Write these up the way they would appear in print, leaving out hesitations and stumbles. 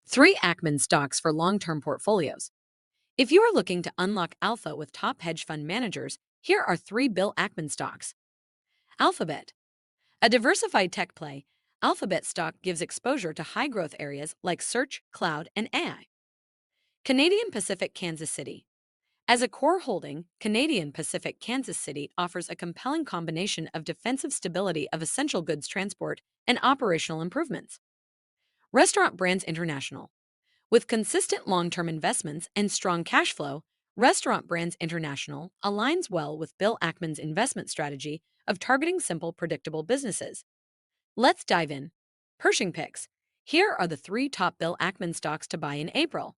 3 Ackman stocks for long-term portfolios. If you are looking to unlock alpha with top hedge fund managers, here are 3 Bill Ackman stocks. Alphabet. A diversified tech play, Alphabet stock gives exposure to high-growth areas like search, cloud, and AI. Canadian Pacific Kansas City. As a core holding, Canadian Pacific Kansas City offers a compelling combination of defensive stability of essential goods transport and operational improvements. Restaurant Brands International. With consistent long-term investments and strong cash flow, Restaurant Brands International aligns well with Bill Ackman's investment strategy of targeting simple, predictable businesses. Let's dive in. Pershing picks. Here are the 3 top Bill Ackman stocks to buy in April.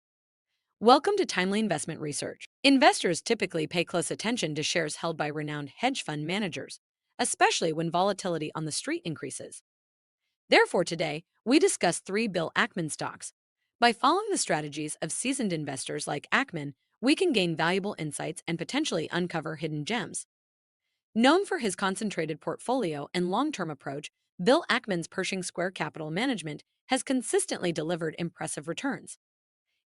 Welcome to Timely Investment Research. Investors typically pay close attention to shares held by renowned hedge fund managers, especially when volatility on the street increases. Therefore, today, we discuss 3 Bill Ackman stocks. By following the strategies of seasoned investors like Ackman, we can gain valuable insights and potentially uncover hidden gems. Known for his concentrated portfolio and long-term approach, Bill Ackman's Pershing Square Capital Management has consistently delivered impressive returns.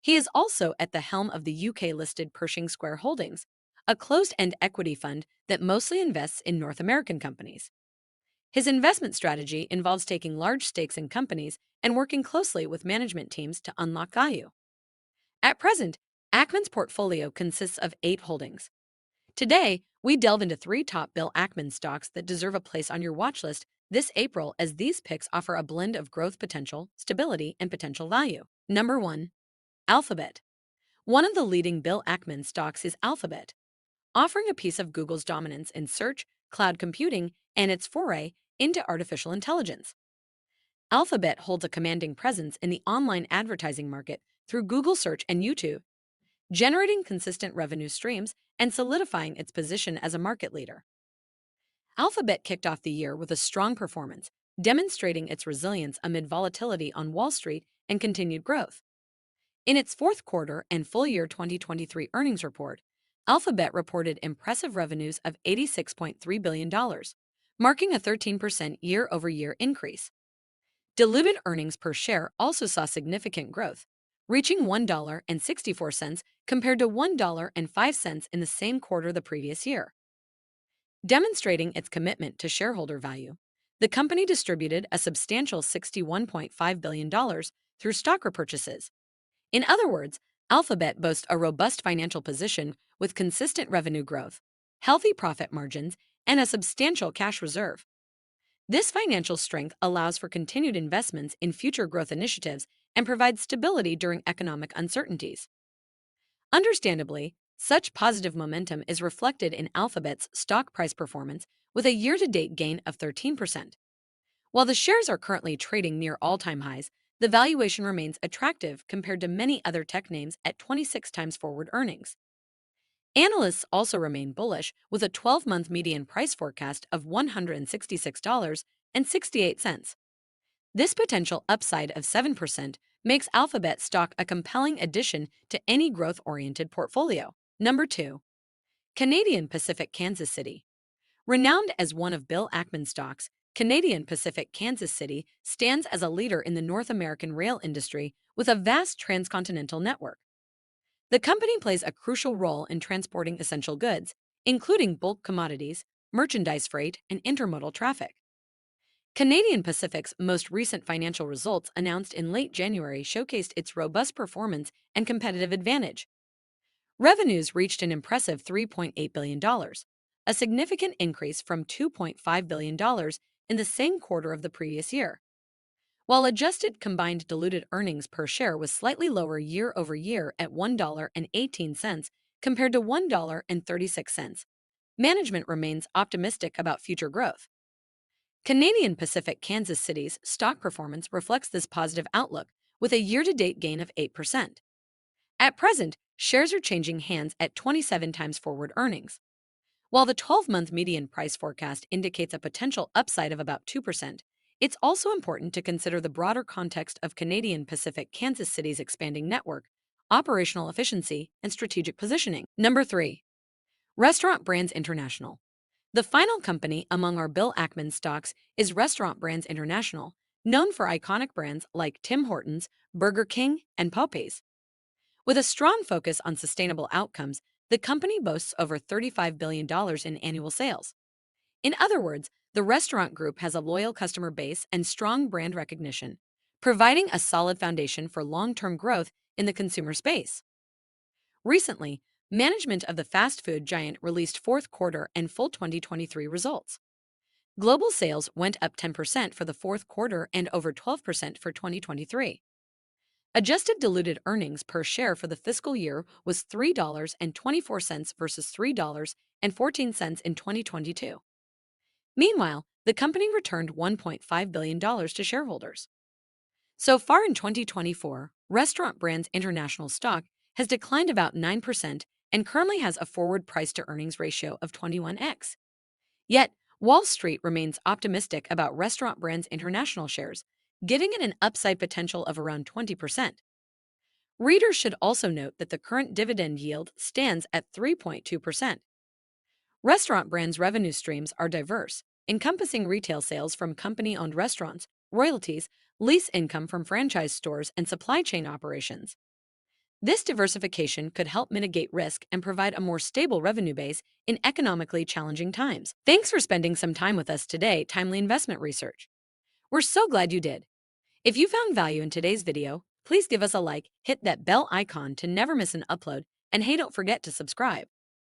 He is also at the helm of the UK-listed Pershing Square Holdings, a closed-end equity fund that mostly invests in North American companies. His investment strategy involves taking large stakes in companies and working closely with management teams to unlock value. At present, Ackman's portfolio consists of 8 holdings. Today, we delve into 3 top Bill Ackman stocks that deserve a place on your watch list this April, as these picks offer a blend of growth potential, stability, and potential value. Number 1. Alphabet. One of the leading Bill Ackman stocks is Alphabet, offering a piece of Google's dominance in search, cloud computing, and its foray into artificial intelligence. Alphabet holds a commanding presence in the online advertising market through Google Search and YouTube, generating consistent revenue streams and solidifying its position as a market leader. Alphabet kicked off the year with a strong performance, demonstrating its resilience amid volatility on Wall Street and continued growth. In its fourth quarter and full year 2023 earnings report, Alphabet reported impressive revenues of $86.3 billion, marking a 13% year-over-year increase. Diluted earnings per share also saw significant growth, reaching $1.64 compared to $1.05 in the same quarter the previous year. Demonstrating its commitment to shareholder value, the company distributed a substantial $61.5 billion through stock repurchases. In other words, Alphabet boasts a robust financial position with consistent revenue growth, healthy profit margins, and a substantial cash reserve. This financial strength allows for continued investments in future growth initiatives and provides stability during economic uncertainties. Understandably, such positive momentum is reflected in Alphabet's stock price performance with a year-to-date gain of 13%. While the shares are currently trading near all-time highs, the valuation remains attractive compared to many other tech names at 26 times forward earnings. Analysts also remain bullish with a 12-month median price forecast of $166.68. This potential upside of 7% makes Alphabet stock a compelling addition to any growth-oriented portfolio. Number 2. Canadian Pacific Kansas City. Renowned as one of Bill Ackman's stocks, Canadian Pacific Kansas City stands as a leader in the North American rail industry with a vast transcontinental network. The company plays a crucial role in transporting essential goods, including bulk commodities, merchandise freight, and intermodal traffic. Canadian Pacific's most recent financial results announced in late January showcased its robust performance and competitive advantage. Revenues reached an impressive $3.8 billion, a significant increase from $2.5 billion in the same quarter of the previous year. While adjusted combined diluted earnings per share was slightly lower year-over-year at $1.18 compared to $1.36, management remains optimistic about future growth. Canadian Pacific Kansas City's stock performance reflects this positive outlook with a year-to-date gain of 8%. At present, shares are changing hands at 27 times forward earnings. While the 12-month median price forecast indicates a potential upside of about 2%, it's also important to consider the broader context of Canadian Pacific Kansas City's expanding network, operational efficiency, and strategic positioning. Number 3. Restaurant Brands International. The final company among our Bill Ackman stocks is Restaurant Brands International, known for iconic brands like Tim Hortons, Burger King, and Popeyes. With a strong focus on sustainable outcomes, the company boasts over $35 billion in annual sales. In other words, the restaurant group has a loyal customer base and strong brand recognition, providing a solid foundation for long-term growth in the consumer space. Recently, management of the fast food giant released fourth quarter and full 2023 results. Global sales went up 10% for the fourth quarter and over 12% for 2023. Adjusted diluted earnings per share for the fiscal year was $3.24 versus $3.14 in 2022. Meanwhile, the company returned $1.5 billion to shareholders. So far in 2024, Restaurant Brands International stock has declined about 9% and currently has a forward price-to-earnings ratio of 21x. Yet, Wall Street remains optimistic about Restaurant Brands International shares, giving it an upside potential of around 20%. Readers should also note that the current dividend yield stands at 3.2%. Restaurant Brands' revenue streams are diverse, encompassing retail sales from company-owned restaurants, royalties, lease income from franchise stores, and supply chain operations. This diversification could help mitigate risk and provide a more stable revenue base in economically challenging times. Thanks for spending some time with us today, Timely Investment Research. We're so glad you did. If you found value in today's video, please give us a like, hit that bell icon to never miss an upload, and hey, don't forget to subscribe.